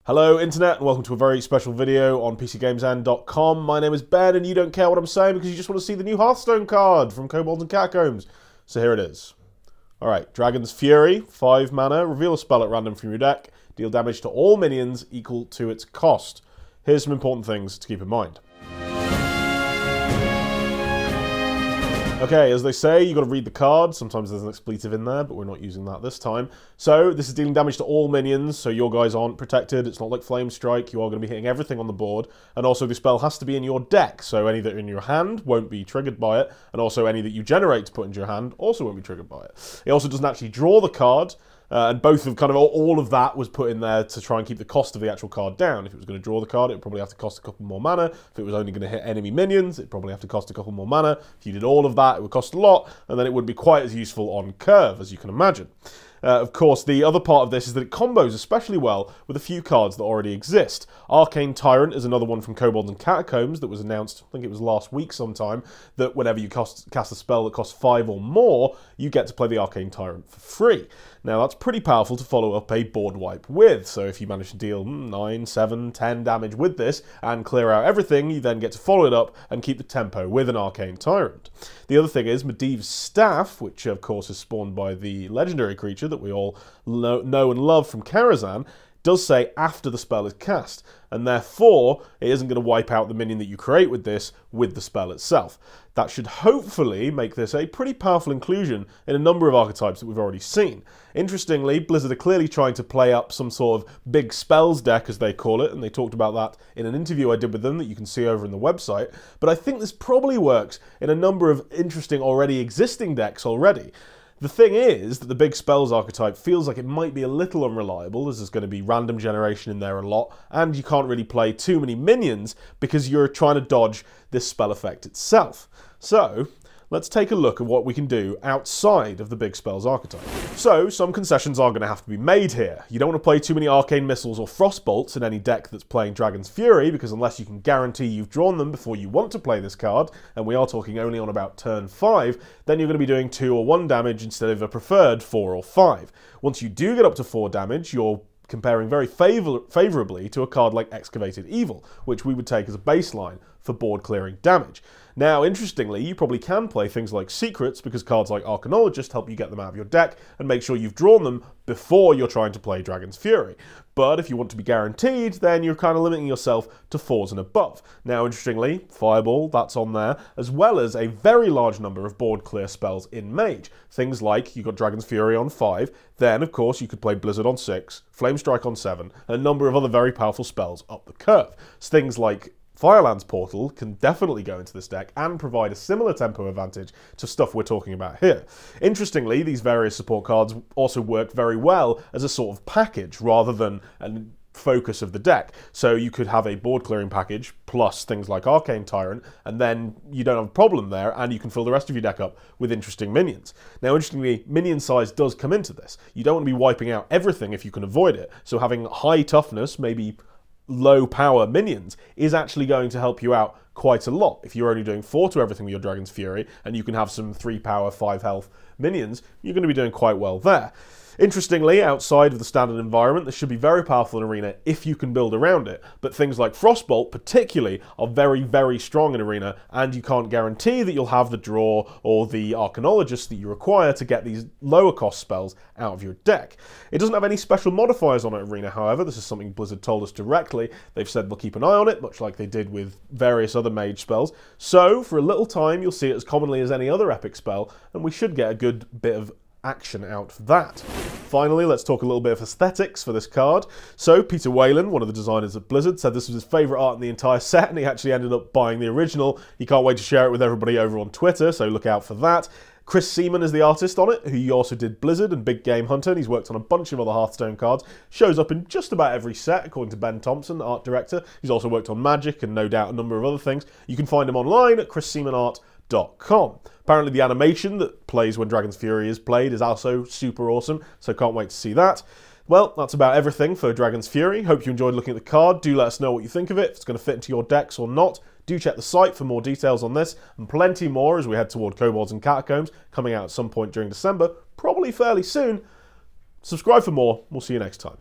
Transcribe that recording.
Hello Internet and welcome to a very special video on PCGamesN.com. My name is Ben and you don't care what I'm saying because you just want to see the new Hearthstone card from Kobolds and Catacombs. So here it is. Alright, Dragon's Fury, 5 mana, reveal a spell at random from your deck, deal damage to all minions equal to its cost. Here's some important things to keep in mind. Okay, as they say, you've got to read the card. Sometimes there's an expletive in there, but we're not using that this time. So, this is dealing damage to all minions, so your guys aren't protected. It's not like Flame Strike. You are going to be hitting everything on the board. And also, the spell has to be in your deck, so any that are in your hand won't be triggered by it. And also, any that you generate to put into your hand also won't be triggered by it. It also doesn't actually draw the card. And both of all of that was put in there to try and keep the cost of the actual card down. If it was going to draw the card, it would probably have to cost a couple more mana. If it was only going to hit enemy minions, it'd probably have to cost a couple more mana. If you did all of that, it would cost a lot, and then it wouldn't be quite as useful on curve, as you can imagine. Of course, the other part of this is that it combos especially well with a few cards that already exist. Arcane Tyrant is another one from Kobolds and Catacombs that was announced, I think it was last week sometime, that whenever you cast a spell that costs 5 or more, you get to play the Arcane Tyrant for free. Now, that's pretty powerful to follow up a board wipe with, so if you manage to deal 9, 7, 10 damage with this and clear out everything, you then get to follow it up and keep the tempo with an Arcane Tyrant. The other thing is Medivh's Staff, which of course is spawned by the legendary creature that we all know and love from Karazhan, does say after the spell is cast, and therefore it isn't going to wipe out the minion that you create with this with the spell itself. That should hopefully make this a pretty powerful inclusion in a number of archetypes that we've already seen. Interestingly, Blizzard are clearly trying to play up some sort of big spells deck, as they call it, and they talked about that in an interview I did with them that you can see over in the website, but I think this probably works in a number of interesting already existing decks already. The thing is that the big spells archetype feels like it might be a little unreliable, as there's going to be random generation in there a lot, and you can't really play too many minions because you're trying to dodge this spell effect itself. So, let's take a look at what we can do outside of the big spells archetype. So, some concessions are going to have to be made here. You don't want to play too many arcane missiles or frostbolts in any deck that's playing Dragon's Fury, because unless you can guarantee you've drawn them before you want to play this card, and we are talking only on about turn 5, then you're going to be doing 2 or 1 damage instead of a preferred 4 or 5. Once you do get up to 4 damage, you're comparing very favourably to a card like Excavated Evil, which we would take as a baseline for board clearing damage. Now, interestingly, you probably can play things like Secrets because cards like Arcanologist help you get them out of your deck and make sure you've drawn them before you're trying to play Dragon's Fury. But if you want to be guaranteed, then you're kind of limiting yourself to 4s and above. Now, interestingly, Fireball, that's on there, as well as a very large number of board clear spells in Mage. Things like, you've got Dragon's Fury on 5, then, of course, you could play Blizzard on 6, Flame Strike on 7, and a number of other very powerful spells up the curve. So things like Fireland's Portal can definitely go into this deck and provide a similar tempo advantage to stuff we're talking about here. Interestingly, these various support cards also work very well as a sort of package rather than a focus of the deck. So you could have a board clearing package plus things like Arcane Tyrant, and then you don't have a problem there, and you can fill the rest of your deck up with interesting minions. Now, interestingly, minion size does come into this. You don't want to be wiping out everything if you can avoid it. So having high toughness, maybe low power minions, is actually going to help you out quite a lot. If you're only doing 4 to everything with your Dragon's Fury, and you can have some 3 power, 5 health minions, you're going to be doing quite well there. Interestingly, outside of the standard environment, this should be very powerful in Arena if you can build around it, but things like Frostbolt particularly are very, very strong in Arena, and you can't guarantee that you'll have the draw or the Arcanologist that you require to get these lower cost spells out of your deck. It doesn't have any special modifiers on it in Arena, however. This is something Blizzard told us directly. They've said they'll keep an eye on it, much like they did with various other Mage spells. So, for a little time, you'll see it as commonly as any other epic spell, and we should get a good bit of action out of that. Finally, let's talk a little bit of aesthetics for this card. So, Peter Whalen, one of the designers at Blizzard, said this was his favourite art in the entire set, and he actually ended up buying the original. He can't wait to share it with everybody over on Twitter, so look out for that. Chris Seaman is the artist on it, who also did Blizzard and Big Game Hunter, and he's worked on a bunch of other Hearthstone cards. Shows up in just about every set, according to Ben Thompson, art director. He's also worked on Magic and no doubt a number of other things. You can find him online at chrisseamanart.com. Apparently the animation that plays when Dragon's Fury is played is also super awesome, so can't wait to see that. Well, that's about everything for Dragon's Fury. Hope you enjoyed looking at the card. Do let us know what you think of it, if it's going to fit into your decks or not. Do check the site for more details on this, and plenty more as we head toward Kobolds and Catacombs, coming out at some point during December, probably fairly soon. Subscribe for more. We'll see you next time.